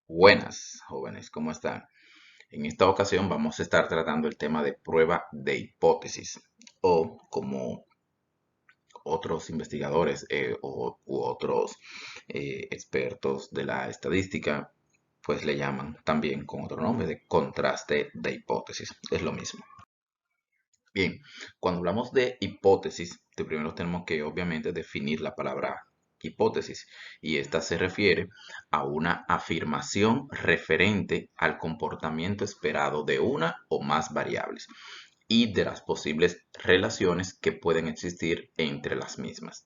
Buenas, jóvenes, ¿cómo están? En esta ocasión vamos a estar tratando el tema de prueba de hipótesis o como otros investigadores u otros expertos de la estadística pues le llaman también con otro nombre de contraste de hipótesis. Es lo mismo. Bien, cuando hablamos de hipótesis, de primero tenemos que obviamente definir la palabra hipótesis y esta se refiere a una afirmación referente al comportamiento esperado de una o más variables y de las posibles relaciones que pueden existir entre las mismas.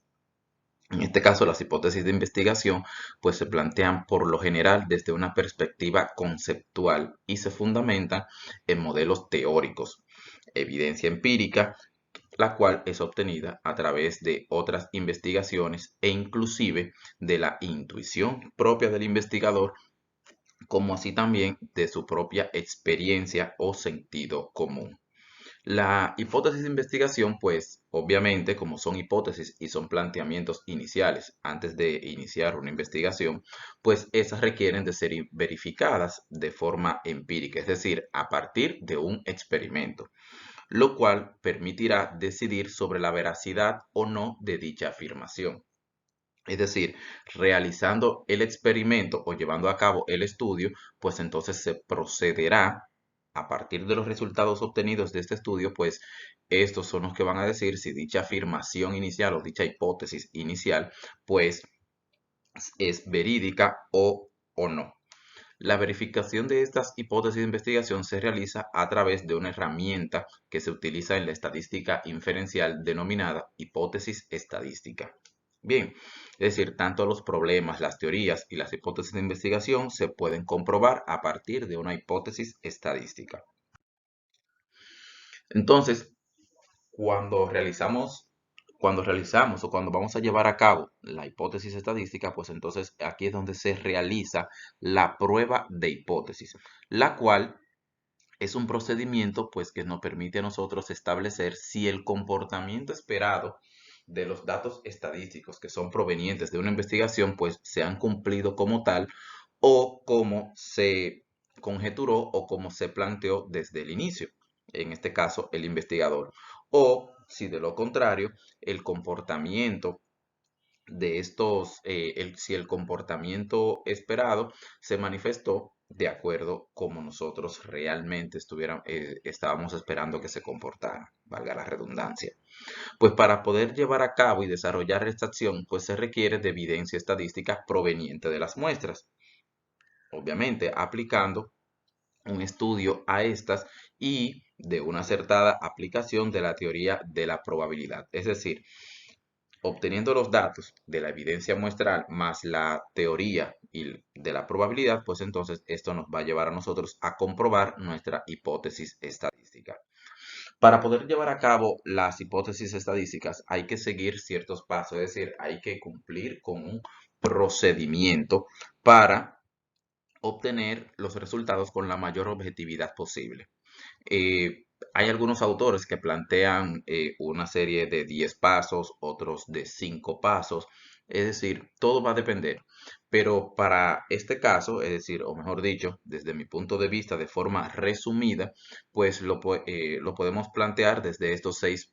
En este caso, las hipótesis de investigación pues se plantean por lo general desde una perspectiva conceptual y se fundamentan en modelos teóricos, evidencia empírica, la cual es obtenida a través de otras investigaciones e inclusive de la intuición propia del investigador, como así también de su propia experiencia o sentido común. La hipótesis de investigación, pues obviamente como son hipótesis y son planteamientos iniciales antes de iniciar una investigación, pues esas requieren de ser verificadas de forma empírica, es decir, a partir de un experimento, lo cual permitirá decidir sobre la veracidad o no de dicha afirmación. Es decir, realizando el experimento o llevando a cabo el estudio, pues entonces se procederá a partir de los resultados obtenidos de este estudio, pues estos son los que van a decir si dicha afirmación inicial o dicha hipótesis inicial, pues es verídica o no. La verificación de estas hipótesis de investigación se realiza a través de una herramienta que se utiliza en la estadística inferencial denominada hipótesis estadística. Bien, es decir, tanto los problemas, las teorías y las hipótesis de investigación se pueden comprobar a partir de una hipótesis estadística. Entonces, cuando realizamos, cuando realizamos o cuando vamos a llevar a cabo la hipótesis estadística, pues entonces aquí es donde se realiza la prueba de hipótesis, la cual es un procedimiento pues que nos permite a nosotros establecer si el comportamiento esperado de los datos estadísticos que son provenientes de una investigación pues se han cumplido como tal o como se conjeturó o como se planteó desde el inicio, en este caso el investigador, o si de lo contrario el comportamiento de estos, si el comportamiento esperado se manifestó de acuerdo como nosotros realmente estábamos esperando que se comportara, valga la redundancia. Pues para poder llevar a cabo y desarrollar esta acción, pues se requiere de evidencia estadística proveniente de las muestras, obviamente aplicando un estudio a estas y de una acertada aplicación de la teoría de la probabilidad, es decir, obteniendo los datos de la evidencia muestral más la teoría y de la probabilidad, pues entonces esto nos va a llevar a nosotros a comprobar nuestra hipótesis estadística. Para poder llevar a cabo las hipótesis estadísticas hay que seguir ciertos pasos, es decir, hay que cumplir con un procedimiento para obtener los resultados con la mayor objetividad posible. Hay algunos autores que plantean una serie de 10 pasos, otros de 5 pasos, es decir, todo va a depender. Pero para este caso, es decir, o mejor dicho, desde mi punto de vista, de forma resumida, pues lo podemos plantear desde estos seis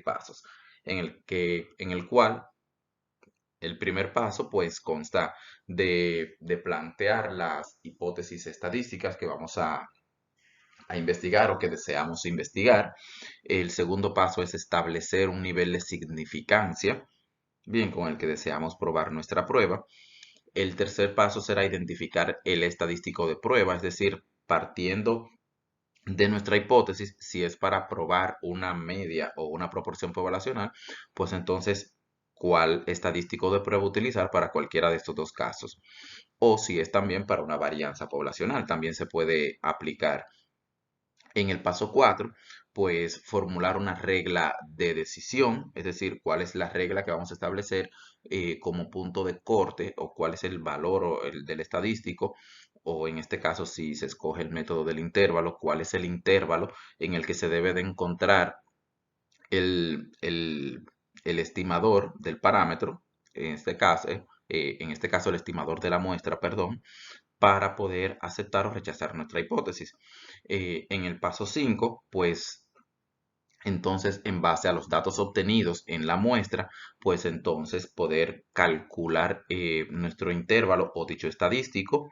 pasos, en el cual el primer paso, pues, consta de plantear las hipótesis estadísticas que vamos a investigar o que deseamos investigar. El segundo paso es establecer un nivel de significancia, bien, con el que deseamos probar nuestra prueba. El tercer paso será identificar el estadístico de prueba, es decir, partiendo de nuestra hipótesis, si es para probar una media o una proporción poblacional, pues entonces, ¿cuál estadístico de prueba utilizar para cualquiera de estos dos casos? O si es también para una varianza poblacional, también se puede aplicar. En el paso 4, pues formular una regla de decisión, es decir, cuál es la regla que vamos a establecer como punto de corte o cuál es el valor o el del estadístico, o en este caso, si se escoge el método del intervalo, cuál es el intervalo en el que se debe de encontrar el, el- el estimador del parámetro, en este caso el estimador de la muestra, perdón, para poder aceptar o rechazar nuestra hipótesis. En el paso 5, pues entonces en base a los datos obtenidos en la muestra, pues entonces poder calcular nuestro intervalo o dicho estadístico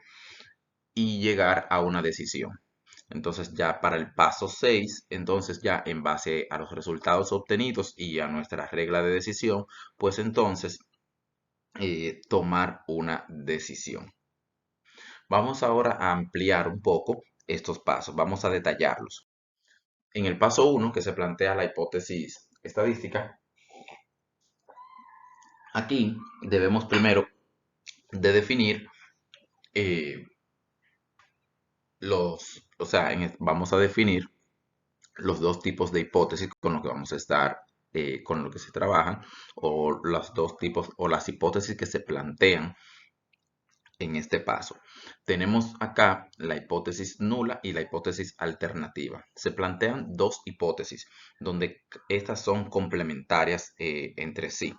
y llegar a una decisión. Entonces ya para el paso 6, entonces ya en base a los resultados obtenidos y a nuestra regla de decisión, pues entonces tomar una decisión. Vamos ahora a ampliar un poco estos pasos, vamos a detallarlos. En el paso 1, que se plantea la hipótesis estadística, aquí debemos primero de definir vamos a definir los dos tipos de hipótesis con los que vamos a estar, con lo que se trabajan, o los dos tipos, o las hipótesis que se plantean en este paso. Tenemos acá la hipótesis nula y la hipótesis alternativa. Se plantean dos hipótesis, donde estas son complementarias entre sí.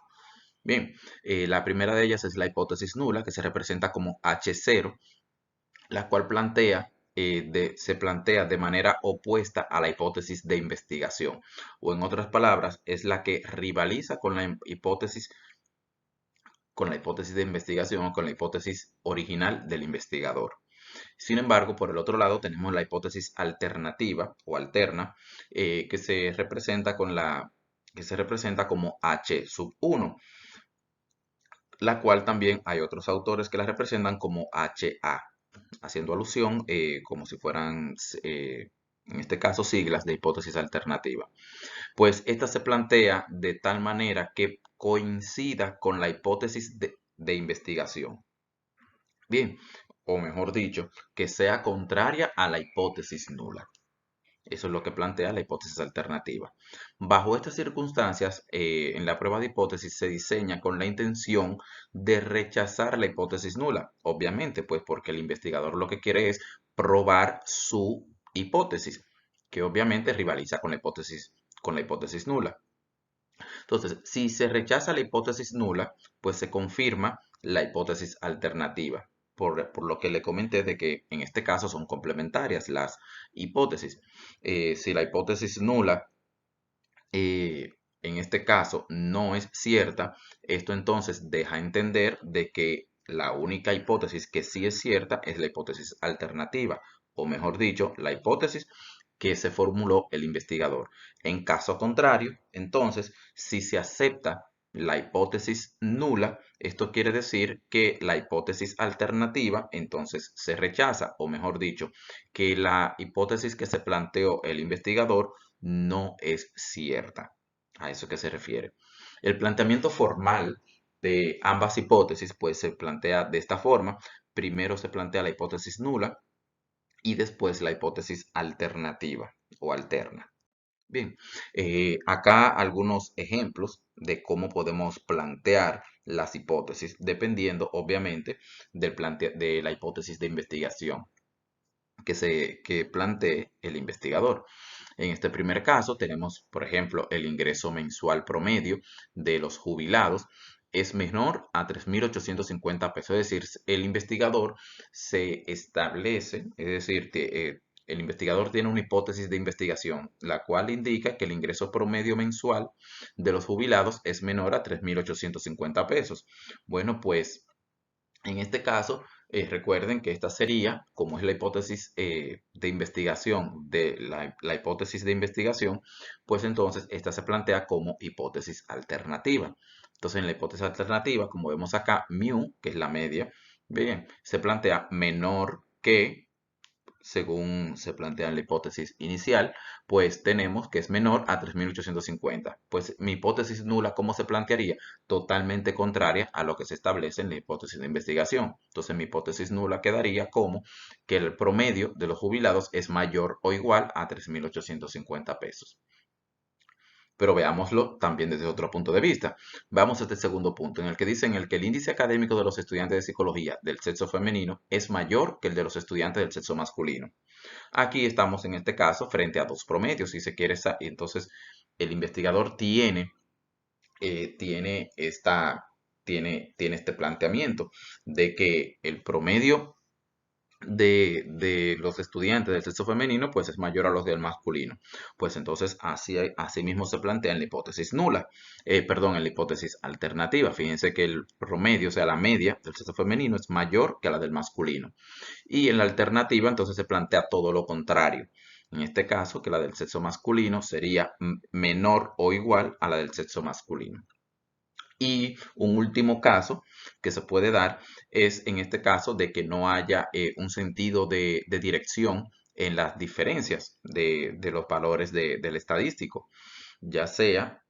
Bien, la primera de ellas es la hipótesis nula, que se representa como H0, la cual se plantea de manera opuesta a la hipótesis de investigación, o en otras palabras, es la que rivaliza con la hipótesis de investigación o con la hipótesis original del investigador. Sin embargo, por el otro lado tenemos la hipótesis alternativa o alterna, que se representa como H sub 1, la cual también hay otros autores que la representan como HA, haciendo alusión como si fueran, en este caso, siglas de hipótesis alternativa. Pues esta se plantea de tal manera que coincida con la hipótesis de investigación. Bien, o mejor dicho, que sea contraria a la hipótesis nula. Eso es lo que plantea la hipótesis alternativa. Bajo estas circunstancias, en la prueba de hipótesis se diseña con la intención de rechazar la hipótesis nula. Obviamente, pues porque el investigador lo que quiere es probar su hipótesis, que obviamente rivaliza con la hipótesis nula. Entonces, si se rechaza la hipótesis nula, pues se confirma la hipótesis alternativa. Por lo que le comenté de que en este caso son complementarias las hipótesis. Si la hipótesis nula en este caso no es cierta, esto entonces deja entender de que la única hipótesis que sí es cierta es la hipótesis alternativa, o mejor dicho, la hipótesis que se formuló el investigador. En caso contrario, entonces, si se acepta la hipótesis nula, esto quiere decir que la hipótesis alternativa entonces se rechaza, o mejor dicho, que la hipótesis que se planteó el investigador no es cierta. A eso que se refiere. El planteamiento formal de ambas hipótesis pues se plantea de esta forma. Primero se plantea la hipótesis nula y después la hipótesis alternativa o alterna. Bien, acá algunos ejemplos de cómo podemos plantear las hipótesis, dependiendo obviamente de la hipótesis de investigación que plantee el investigador. En este primer caso tenemos, por ejemplo, el ingreso mensual promedio de los jubilados es menor a 3.850 pesos. Es decir, el investigador se establece, es decir, el investigador tiene una hipótesis de investigación, la cual indica que el ingreso promedio mensual de los jubilados es menor a 3.850 pesos. Bueno, pues en este caso, recuerden que esta sería, como es la hipótesis de investigación, la hipótesis de investigación, pues entonces esta se plantea como hipótesis alternativa. Entonces, en la hipótesis alternativa, como vemos acá, mu, que es la media, bien, se plantea menor que según se plantea en la hipótesis inicial, pues tenemos que es menor a 3.850. Pues mi hipótesis nula, ¿cómo se plantearía? Totalmente contraria a lo que se establece en la hipótesis de investigación. Entonces mi hipótesis nula quedaría como que el promedio de los jubilados es mayor o igual a 3.850 pesos. Pero veámoslo también desde otro punto de vista. Vamos a este segundo punto, en el que dicen el que el índice académico de los estudiantes de psicología del sexo femenino es mayor que el de los estudiantes del sexo masculino. Aquí estamos en este caso frente a dos promedios, si se quiere, entonces el investigador tiene, tiene este planteamiento de que el promedio de los estudiantes del sexo femenino, pues es mayor a los del masculino. Pues entonces así mismo se plantea en la hipótesis nula, perdón, en la hipótesis alternativa. Fíjense que el promedio, o sea, la media del sexo femenino es mayor que la del masculino. Y en la alternativa entonces se plantea todo lo contrario. En este caso, que la del sexo masculino sería menor o igual a la del sexo masculino. Y un último caso que se puede dar es en este caso de que no haya un sentido de dirección en las diferencias de los valores del estadístico, ya sea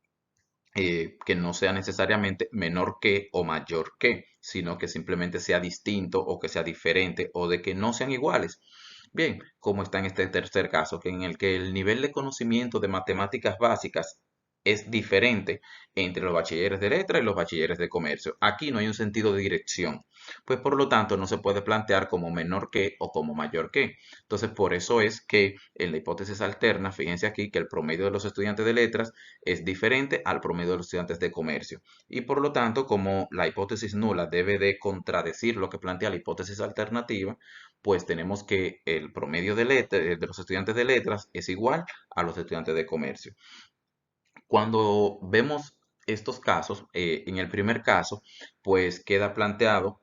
que no sea necesariamente menor que o mayor que, sino que simplemente sea distinto o que sea diferente o de que no sean iguales. Bien, como está en este tercer caso, que en el que el nivel de conocimiento de matemáticas básicas es diferente entre los bachilleres de letra y los bachilleres de comercio. Aquí no hay un sentido de dirección, pues por lo tanto no se puede plantear como menor que o como mayor que. Entonces, por eso es que en la hipótesis alterna, fíjense aquí que el promedio de los estudiantes de letras es diferente al promedio de los estudiantes de comercio. Y por lo tanto, como la hipótesis nula debe de contradecir lo que plantea la hipótesis alternativa, pues tenemos que el promedio de los estudiantes de letras es igual a los estudiantes de comercio. Cuando vemos estos casos, en el primer caso, pues queda planteado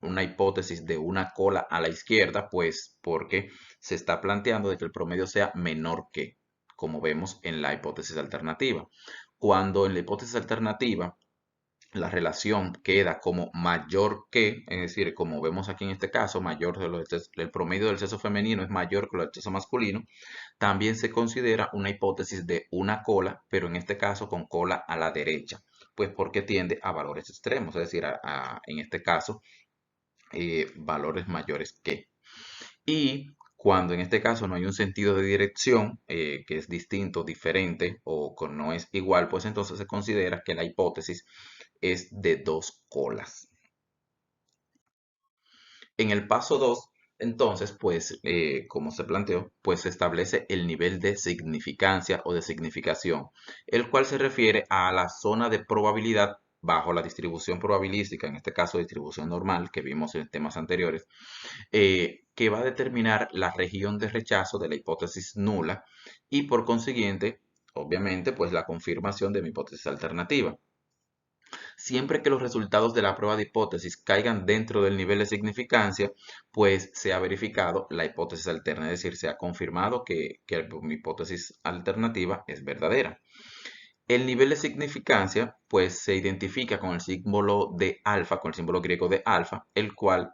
una hipótesis de una cola a la izquierda, pues porque se está planteando de que el promedio sea menor que, como vemos en la hipótesis alternativa. Cuando en la hipótesis alternativa la relación queda como mayor que, es decir, como vemos aquí en este caso, el promedio del sexo femenino es mayor que el del sexo masculino, también se considera una hipótesis de una cola, pero en este caso con cola a la derecha, pues porque tiende a valores extremos, es decir, en este caso, valores mayores que. Y cuando en este caso no hay un sentido de dirección, que es distinto, diferente o no es igual, pues entonces se considera que la hipótesis es de dos colas. En el paso 2, entonces, pues, como se planteó, pues se establece el nivel de significancia o de significación, el cual se refiere a la zona de probabilidad bajo la distribución probabilística, en este caso distribución normal, que vimos en temas anteriores, que va a determinar la región de rechazo de la hipótesis nula y por consiguiente, obviamente, pues la confirmación de mi hipótesis alternativa. Siempre que los resultados de la prueba de hipótesis caigan dentro del nivel de significancia, pues se ha verificado la hipótesis alterna, es decir, se ha confirmado que mi hipótesis alternativa es verdadera. El nivel de significancia, pues se identifica con el símbolo de alfa, con el símbolo griego de alfa, el cual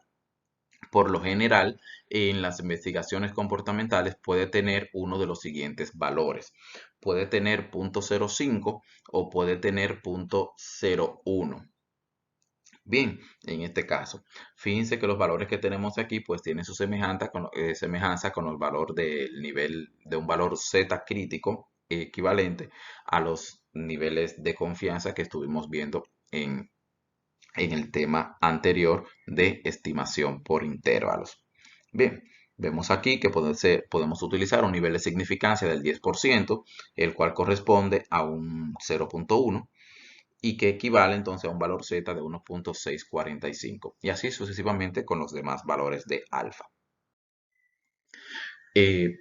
por lo general, en las investigaciones comportamentales puede tener uno de los siguientes valores. Puede tener 0.05 o puede tener 0.01. Bien, en este caso, fíjense que los valores que tenemos aquí pues tienen su semejanza con el valor del nivel de un valor Z crítico equivalente a los niveles de confianza que estuvimos viendo en el tema anterior de estimación por intervalos. Bien, vemos aquí que podemos utilizar un nivel de significancia del 10%, el cual corresponde a un 0.1 y que equivale entonces a un valor Z de 1.645 y así sucesivamente con los demás valores de alfa. Eh,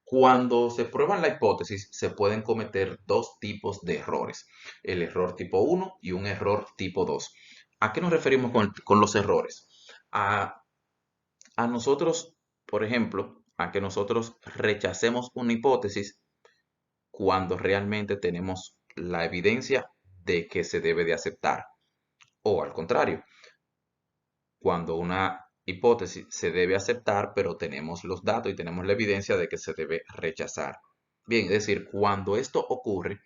Cuando se prueba la hipótesis, se pueden cometer dos tipos de errores, el error tipo 1 y un error tipo 2. ¿A qué nos referimos con los errores? A, a nosotros, por ejemplo, a que nosotros rechacemos una hipótesis cuando realmente tenemos la evidencia de que se debe de aceptar. O al contrario, cuando una hipótesis se debe aceptar, pero tenemos los datos y tenemos la evidencia de que se debe rechazar. Bien, es decir, cuando esto ocurre,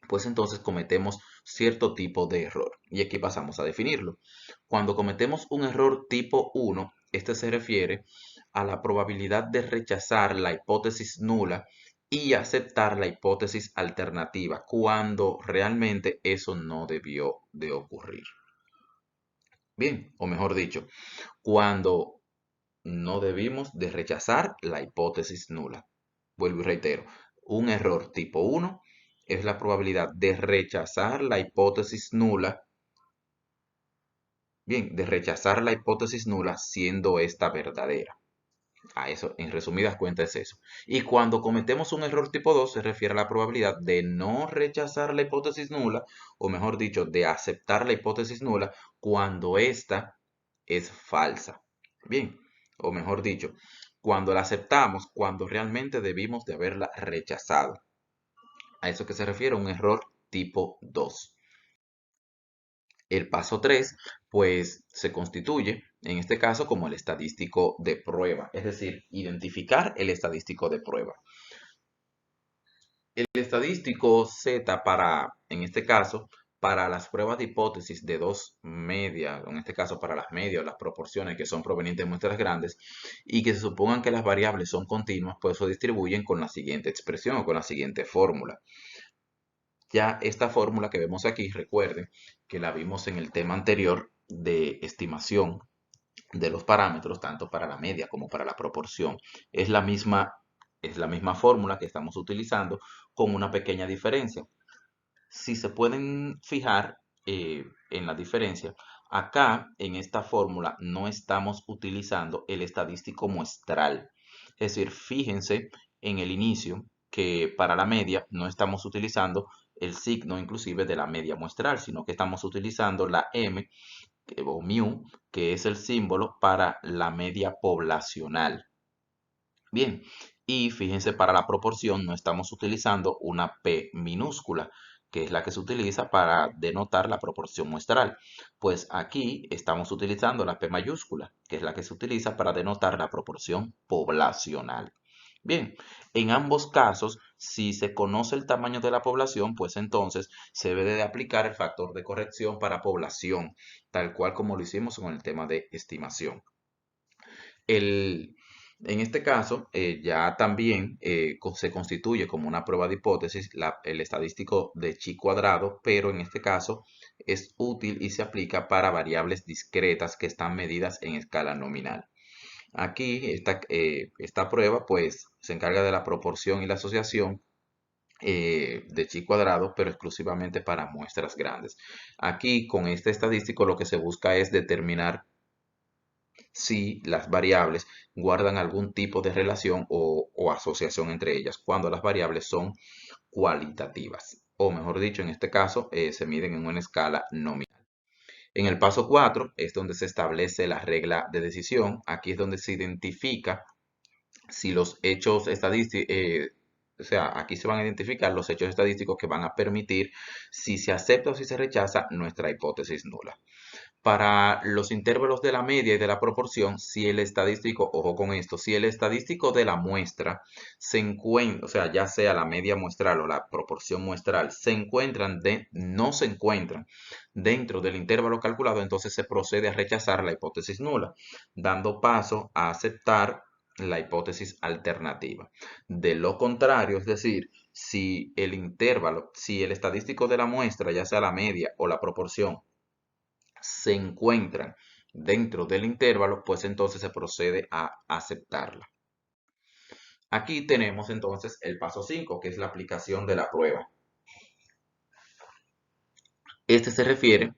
pues entonces cometemos cierto tipo de error. Y aquí pasamos a definirlo. Cuando cometemos un error tipo 1, este se refiere a la probabilidad de rechazar la hipótesis nula y aceptar la hipótesis alternativa, cuando realmente eso no debió de ocurrir. Bien, o mejor dicho, cuando no debimos de rechazar la hipótesis nula. Vuelvo y reitero, un error tipo 1 es la probabilidad de rechazar la hipótesis nula Bien, de rechazar la hipótesis nula siendo esta verdadera. A eso, en resumidas cuentas, es eso. Y cuando cometemos un error tipo 2 se refiere a la probabilidad de no rechazar la hipótesis nula, o mejor dicho, de aceptar la hipótesis nula cuando ésta es falsa. Bien, o mejor dicho, cuando la aceptamos, cuando realmente debimos de haberla rechazado. A eso que se refiere un error tipo 2. El paso 3, pues se constituye, en este caso, como el estadístico de prueba, es decir, identificar el estadístico de prueba. El estadístico Z en este caso, para las pruebas de hipótesis de dos medias, en este caso para las medias o las proporciones que son provenientes de muestras grandes y que se supongan que las variables son continuas, pues se distribuyen con la siguiente expresión o con la siguiente fórmula. Ya esta fórmula que vemos aquí, recuerden que la vimos en el tema anterior de estimación de los parámetros, tanto para la media como para la proporción. Es la misma fórmula que estamos utilizando con una pequeña diferencia. Si se pueden fijar en la diferencia, acá en esta fórmula no estamos utilizando el estadístico muestral. Es decir, fíjense en el inicio que para la media no estamos utilizando el signo inclusive de la media muestral, sino que estamos utilizando la M o mu, que es el símbolo para la media poblacional. Bien, y fíjense, para la proporción no estamos utilizando una P minúscula, que es la que se utiliza para denotar la proporción muestral. Pues aquí estamos utilizando la P mayúscula, que es la que se utiliza para denotar la proporción poblacional. Bien, en ambos casos, si se conoce el tamaño de la población, pues entonces se debe de aplicar el factor de corrección para población, tal cual como lo hicimos con el tema de estimación. En este caso, ya también se constituye como una prueba de hipótesis el estadístico de chi cuadrado, pero en este caso es útil y se aplica para variables discretas que están medidas en escala nominal. Aquí esta prueba pues se encarga de la proporción y la asociación de chi cuadrado, pero exclusivamente para muestras grandes. Aquí con este estadístico lo que se busca es determinar si las variables guardan algún tipo de relación o asociación entre ellas, cuando las variables son cualitativas, o mejor dicho, en este caso se miden en una escala nominal. En el paso 4 es donde se establece la regla de decisión. Aquí es donde se identifica si los hechos estadísticos, o sea, aquí se van a identificar los hechos estadísticos que van a permitir si se acepta o si se rechaza nuestra hipótesis nula. Para los intervalos de la media y de la proporción, si el estadístico, ojo con esto, si el estadístico de la muestra se encuentra, o sea, ya sea la media muestral o la proporción muestral, no se encuentran dentro del intervalo calculado, entonces se procede a rechazar la hipótesis nula, dando paso a aceptar la hipótesis alternativa. De lo contrario, es decir, si el intervalo, si el estadístico de la muestra, ya sea la media o la proporción, se encuentran dentro del intervalo, pues entonces se procede a aceptarla. Aquí tenemos entonces el paso 5, que es la aplicación de la prueba. Este se refiere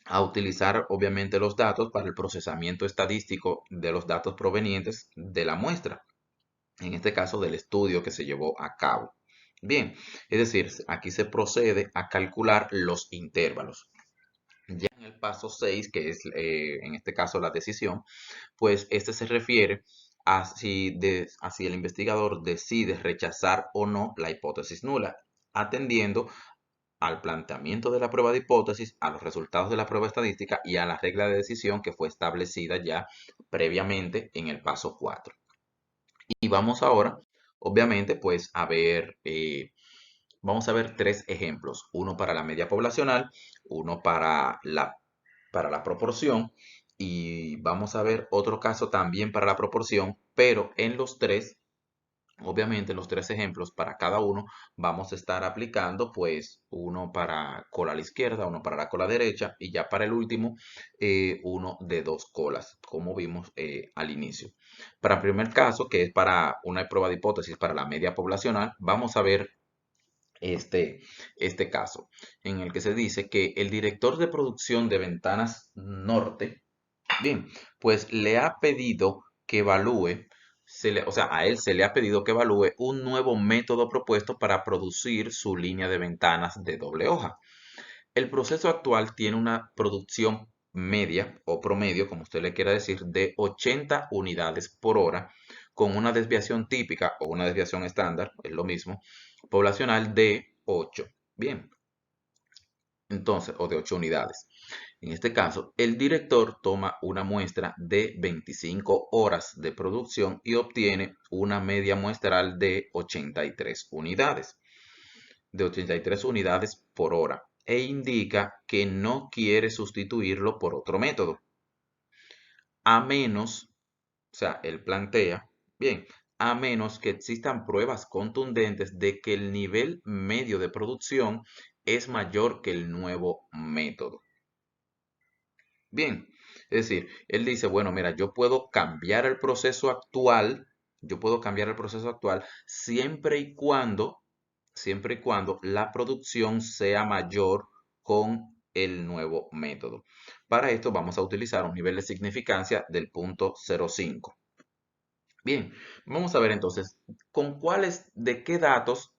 a utilizar obviamente los datos para el procesamiento estadístico de los datos provenientes de la muestra, en este caso del estudio que se llevó a cabo. Bien, es decir, aquí se procede a calcular los intervalos. Ya en el paso 6, que es en este caso la decisión, pues este se refiere a si el investigador decide rechazar o no la hipótesis nula, atendiendo al planteamiento de la prueba de hipótesis, a los resultados de la prueba estadística y a la regla de decisión que fue establecida ya previamente en el paso 4. Y vamos ahora, obviamente, pues vamos a ver tres ejemplos, uno para la media poblacional, uno para la proporción y vamos a ver otro caso también para la proporción, pero en los tres, obviamente los tres ejemplos para cada uno, vamos a estar aplicando pues uno para cola a la izquierda, uno para la cola derecha y ya para el último uno de dos colas, como vimos al inicio. Para el primer caso, que es para una prueba de hipótesis para la media poblacional, vamos a ver este, este caso, en el que se dice que el director de producción de Ventanas Norte, bien, pues le ha pedido que evalúe, o sea, a él se le ha pedido que evalúe un nuevo método propuesto para producir su línea de ventanas de doble hoja. El proceso actual tiene una producción media o promedio, como usted le quiera decir, de 80 unidades por hora, con una desviación típica o una desviación estándar, es lo mismo, poblacional de 8. Bien, entonces, o de 8 unidades. En este caso, el director toma una muestra de 25 horas de producción y obtiene una media muestral de 83 unidades, por hora, e indica que no quiere sustituirlo por otro método, a menos, o sea, él plantea, bien, a menos que existan pruebas contundentes de que el nivel medio de producción es mayor que el nuevo método. Bien, es decir, él dice, bueno, mira, yo puedo cambiar el proceso actual, yo puedo cambiar el proceso actual siempre y cuando la producción sea mayor con el nuevo método. Para esto vamos a utilizar un nivel de significancia del punto 0,5. Bien, vamos a ver entonces con cuáles datos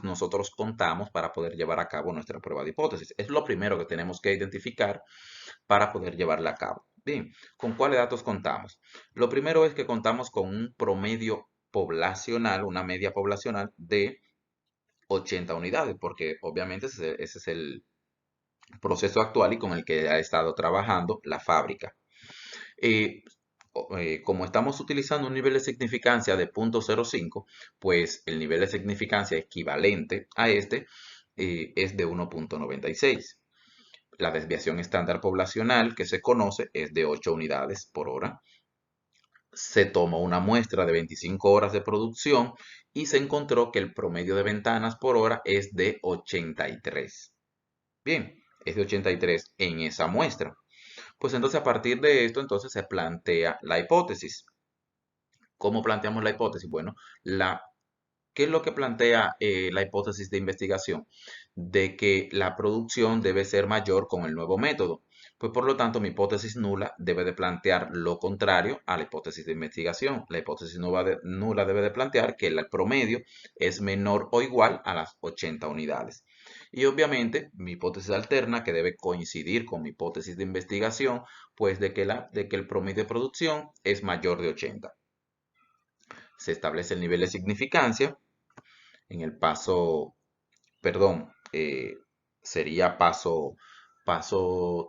nosotros contamos para poder llevar a cabo nuestra prueba de hipótesis. Es lo primero que tenemos que identificar para poder llevarla a cabo. Bien, ¿con cuáles datos contamos? Lo primero es que contamos con un promedio poblacional, una media poblacional de 80 unidades, porque obviamente ese es el proceso actual y con el que ha estado trabajando la fábrica. Eh, como estamos utilizando un nivel de significancia de 0,05, pues el nivel de significancia equivalente a este es de 1,96. La desviación estándar poblacional que se conoce es de 8 unidades por hora. Se tomó una muestra de 25 horas de producción y se encontró que el promedio de ventanas por hora es de 83. Bien, es de 83 en esa muestra. Pues entonces a partir de esto entonces se plantea la hipótesis. ¿Cómo planteamos la hipótesis? Bueno, ¿qué es lo que plantea la hipótesis de investigación? De que la producción debe ser mayor con el nuevo método. Pues por lo tanto, mi hipótesis nula debe de plantear lo contrario a la hipótesis de investigación. La hipótesis nula debe de plantear que el promedio es menor o igual a las 80 unidades. Y obviamente, mi hipótesis alterna, que debe coincidir con mi hipótesis de investigación, pues de que el promedio de producción es mayor de 80. Se establece el nivel de significancia en el paso, perdón, sería paso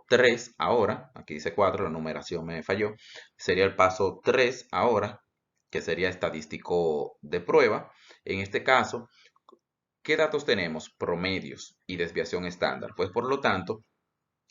3 ahora, aquí dice 4, la numeración me falló, sería el paso 3 ahora, que sería estadístico de prueba. En este caso, ¿qué datos tenemos? Promedios y desviación estándar. Pues por lo tanto,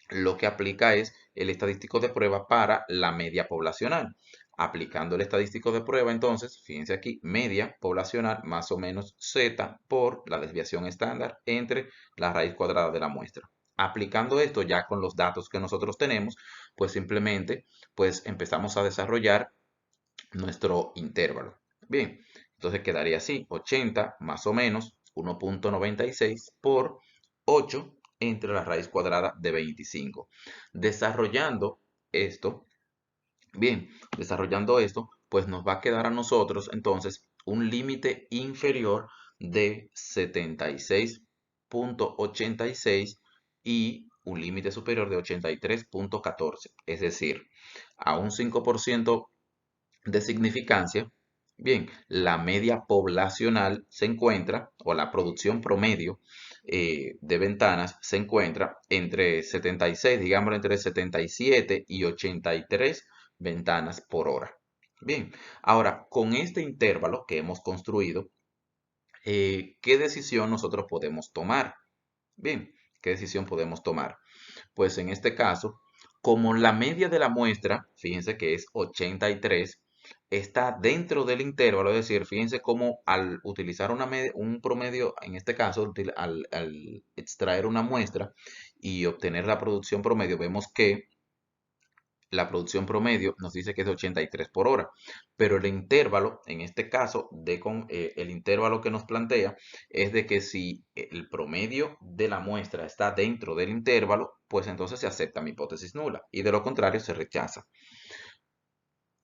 lo que aplica es el estadístico de prueba para la media poblacional. Aplicando el estadístico de prueba, entonces, fíjense aquí, media poblacional más o menos z por la desviación estándar entre la raíz cuadrada de la muestra. Aplicando esto ya con los datos que nosotros tenemos, pues simplemente pues empezamos a desarrollar nuestro intervalo. Bien, entonces quedaría así, 80 más o menos 1,96 por 8 entre la raíz cuadrada de 25. Desarrollando esto, bien, desarrollando esto, pues nos va a quedar a nosotros entonces un límite inferior de 76,86 y un límite superior de 83,14. Es decir, a un 5% de significancia, bien, la media poblacional se encuentra, o la producción promedio de ventanas se encuentra entre 76, digamos entre 77 y 83 ventanas por hora. Bien, ahora con este intervalo que hemos construido, ¿qué decisión nosotros podemos tomar? Bien, ¿qué decisión podemos tomar? Pues en este caso, como la media de la muestra, fíjense que es 83, está dentro del intervalo, es decir, fíjense cómo al utilizar un promedio, en este caso, al extraer una muestra y obtener la producción promedio, vemos que la producción promedio nos dice que es de 83 por hora, pero el intervalo, en este caso, el intervalo que nos plantea es de que si el promedio de la muestra está dentro del intervalo, pues entonces se acepta mi hipótesis nula y de lo contrario se rechaza.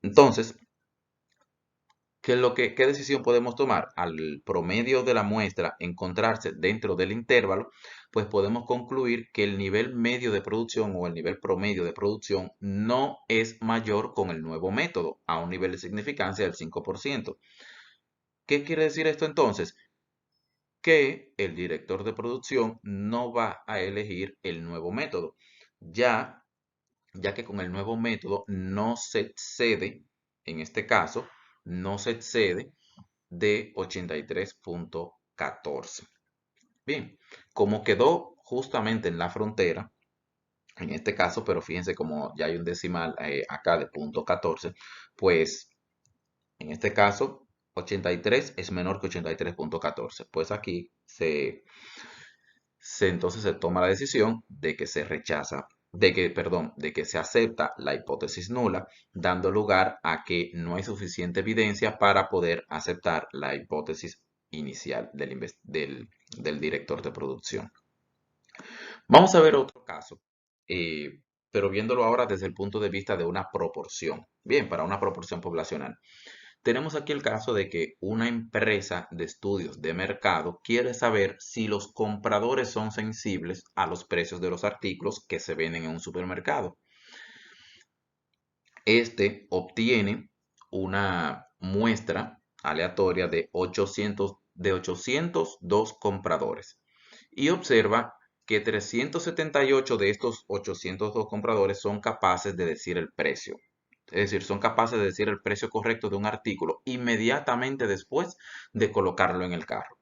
Entonces, ¿qué decisión podemos tomar? Al promedio de la muestra encontrarse dentro del intervalo, pues podemos concluir que el nivel medio de producción o el nivel promedio de producción no es mayor con el nuevo método a un nivel de significancia del 5%. ¿Qué quiere decir esto entonces? Que el director de producción no va a elegir el nuevo método, ya, ya que con el nuevo método no se excede, en este caso, no se excede de 83.14. Bien, como quedó justamente en la frontera, en este caso, pero fíjense como ya hay un decimal acá de .14, pues en este caso 83 es menor que 83.14. Pues aquí entonces se toma la decisión de que se rechaza, perdón, de que se acepta la hipótesis nula, dando lugar a que no hay suficiente evidencia para poder aceptar la hipótesis inicial del director de producción. Vamos a ver otro caso, pero viéndolo ahora desde el punto de vista de una proporción. Bien, para una proporción poblacional. Tenemos aquí el caso de que una empresa de estudios de mercado quiere saber si los compradores son sensibles a los precios de los artículos que se venden en un supermercado. Este obtiene una muestra aleatoria de 802 compradores y observa que 378 de estos 802 compradores son capaces de decir el precio. Es decir, son capaces de decir el precio correcto de un artículo inmediatamente después de colocarlo en el carro.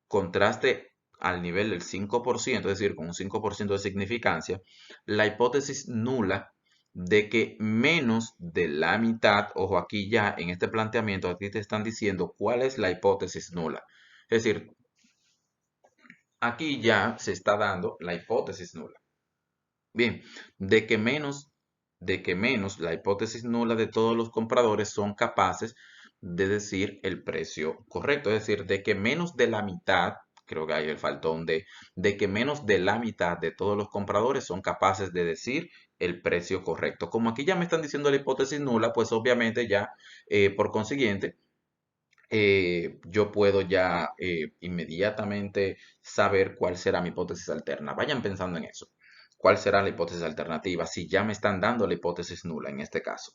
Contraste al nivel del 5%, es decir, con un 5% de significancia, la hipótesis nula de que menos de la mitad, ojo, aquí ya en este planteamiento, aquí te están diciendo cuál es la hipótesis nula. Es decir, aquí ya se está dando la hipótesis nula. Bien, de que menos la hipótesis nula de todos los compradores son capaces de decir el precio correcto. Es decir, de que menos de la mitad, creo que hay el faltón de que menos de la mitad de todos los compradores son capaces de decir el precio correcto. Como aquí ya me están diciendo la hipótesis nula, pues obviamente ya, por consiguiente, yo puedo ya inmediatamente saber cuál será mi hipótesis alterna. Vayan pensando en eso. ¿Cuál será la hipótesis alternativa? Si ya me están dando la hipótesis nula en este caso.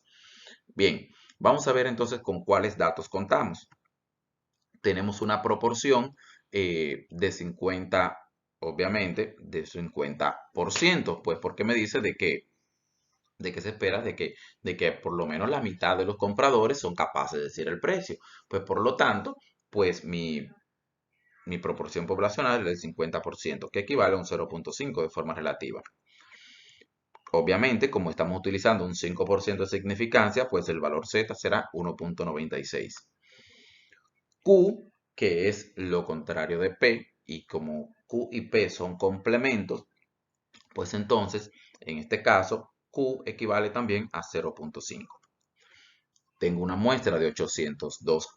Bien, vamos a ver entonces con cuáles datos contamos. Tenemos una proporción de 50, obviamente, de 50%, pues porque me dice de que se espera de que por lo menos la mitad de los compradores son capaces de decir el precio. Pues por lo tanto, pues mi proporción poblacional es del 50%, que equivale a un 0.5 de forma relativa. Obviamente, como estamos utilizando un 5% de significancia, pues el valor Z será 1.96. Q, que es lo contrario de P, y como Q y P son complementos, pues entonces, en este caso, Q equivale también a 0.5. Tengo una muestra de 802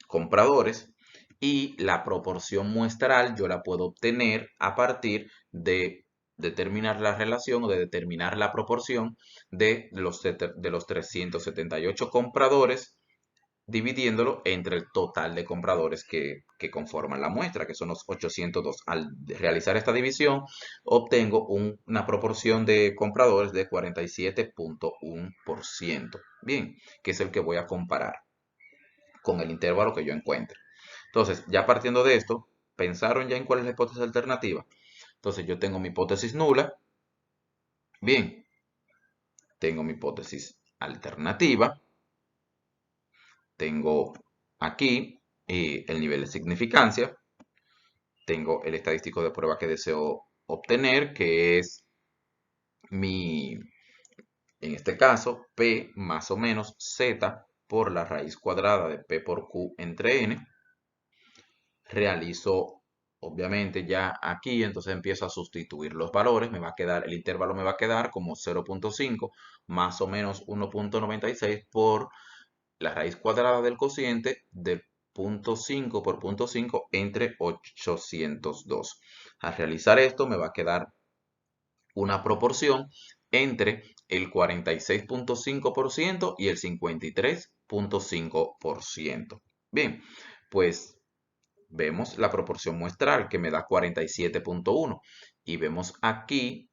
compradores y la proporción muestral yo la puedo obtener a partir de determinar la relación o de determinar la proporción de los 378 compradores dividiéndolo entre el total de compradores que conforman la muestra, que son los 802. Al realizar esta división, obtengo una proporción de compradores de 47.1%. Bien, que es el que voy a comparar con el intervalo que yo encuentre. Entonces, ya partiendo de esto, ¿pensaron ya en cuál es la hipótesis alternativa? Entonces, yo tengo mi hipótesis nula. Bien, tengo mi hipótesis alternativa. Tengo aquí el nivel de significancia. Tengo el estadístico de prueba que deseo obtener, que es en este caso, P más o menos Z por la raíz cuadrada de P por Q entre N. Realizo obviamente ya aquí entonces empiezo a sustituir los valores, me va a quedar, el intervalo me va a quedar como 0.5 más o menos 1.96 por la raíz cuadrada del cociente de 0.5 por 0.5 entre 802. Al realizar esto me va a quedar una proporción entre el 46.5% y el 53.5%. Bien, pues vemos la proporción muestral que me da 47.1 y vemos aquí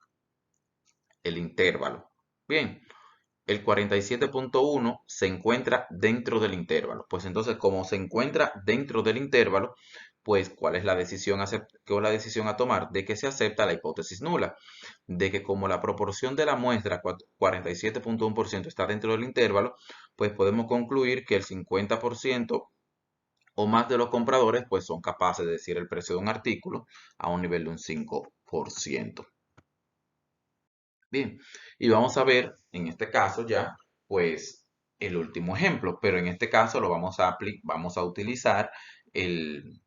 el intervalo. Bien, el 47.1 se encuentra dentro del intervalo. Pues entonces, como se encuentra dentro del intervalo, pues ¿cuál es la decisión a tomar? De que se acepta la hipótesis nula. De que como la proporción de la muestra 47.1% está dentro del intervalo, pues podemos concluir que el 50% o más de los compradores pues son capaces de decir el precio de un artículo a un nivel de un 5%. Bien, y vamos a ver en este caso ya, pues, el último ejemplo, pero en este caso lo vamos a utilizar el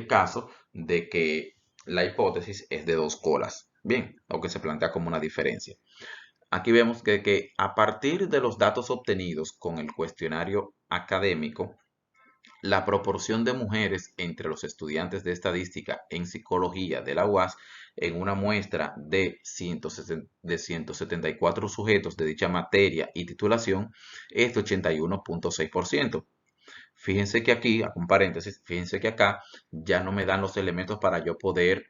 caso de que la hipótesis es de dos colas. Bien, lo que se plantea como una diferencia. Aquí vemos que a partir de los datos obtenidos con el cuestionario académico, la proporción de mujeres entre los estudiantes de estadística en psicología de la UAS en una muestra de 174 sujetos de dicha materia y titulación es de 81.6%. Fíjense que aquí, hago un paréntesis, fíjense que acá ya no me dan los elementos para yo poder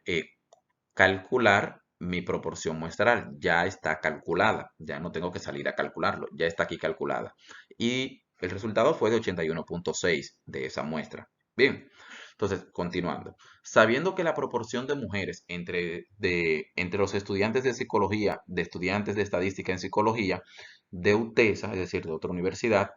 calcular mi proporción muestral. Ya está calculada, ya no tengo que salir a calcularlo, ya está aquí calculada. Y el resultado fue de 81.6 de esa muestra. Bien, entonces, continuando. Sabiendo que la proporción de mujeres entre los estudiantes de psicología, de estudiantes de estadística en psicología, de UTESA, es decir, de otra universidad,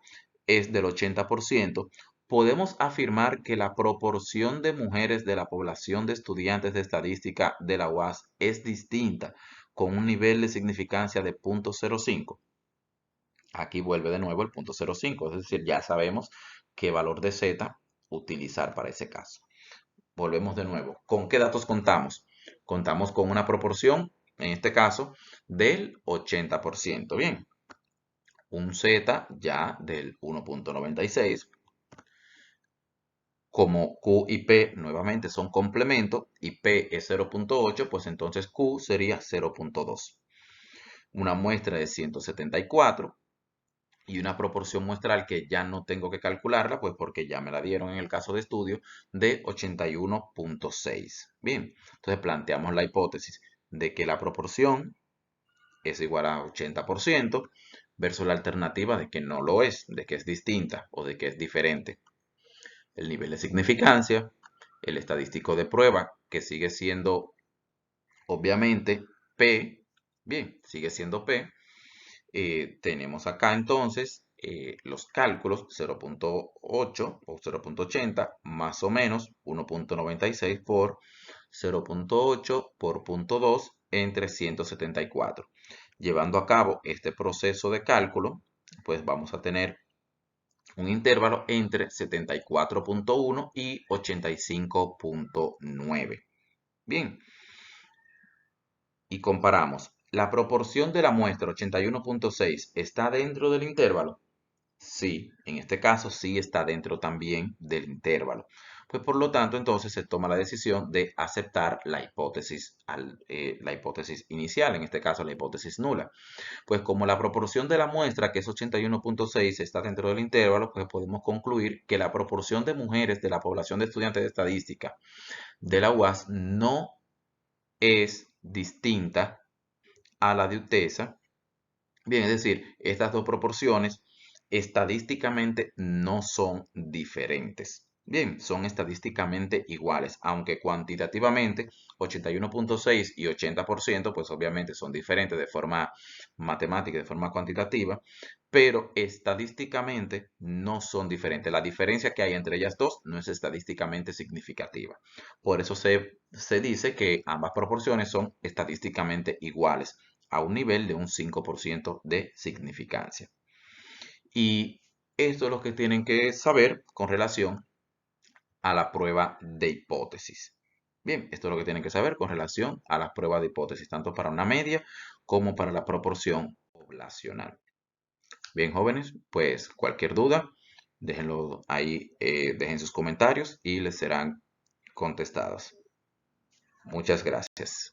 es del 80%, podemos afirmar que la proporción de mujeres de la población de estudiantes de estadística de la UAS es distinta, con un nivel de significancia de 0.05. Aquí vuelve de nuevo el 0.05, es decir, ya sabemos qué valor de Z utilizar para ese caso. Volvemos de nuevo. ¿Con qué datos contamos? Contamos con una proporción, en este caso, del 80%. Bien, un Z ya del 1.96. Como Q y P nuevamente son complementos y P es 0.8, pues entonces Q sería 0.2. Una muestra de 174 y una proporción muestral que ya no tengo que calcularla, pues porque ya me la dieron en el caso de estudio, de 81.6. Bien, entonces planteamos la hipótesis de que la proporción es igual a 80% versus la alternativa de que no lo es, de que es distinta o de que es diferente. El nivel de significancia, el estadístico de prueba, que sigue siendo obviamente P, bien, sigue siendo P. Tenemos acá entonces los cálculos 0.8 o 0.80 más o menos 1.96 por 0.8 por 0.2 entre 174. Llevando a cabo este proceso de cálculo, pues vamos a tener un intervalo entre 74.1 y 85.9. Bien, y comparamos. ¿La proporción de la muestra 81.6 está dentro del intervalo? Sí, en este caso sí está dentro también del intervalo. Pues por lo tanto, entonces se toma la decisión de aceptar la hipótesis inicial, en este caso la hipótesis nula. Pues como la proporción de la muestra, que es 81.6, está dentro del intervalo, pues podemos concluir que la proporción de mujeres de la población de estudiantes de estadística de la UAS no es distinta a la de UTESA. Bien, es decir, estas dos proporciones estadísticamente no son diferentes. Bien, son estadísticamente iguales, aunque cuantitativamente 81.6 y 80%, pues obviamente son diferentes de forma matemática, de forma cuantitativa, pero estadísticamente no son diferentes. La diferencia que hay entre ellas dos no es estadísticamente significativa. Por eso se dice que ambas proporciones son estadísticamente iguales a un nivel de un 5% de significancia. Y esto es lo que tienen que saber con relación a la prueba de hipótesis. Bien, esto es lo que tienen que saber con relación a las pruebas de hipótesis, tanto para una media como para la proporción poblacional. Bien, jóvenes, pues cualquier duda, déjenlo ahí, dejen sus comentarios y les serán contestadas. Muchas gracias.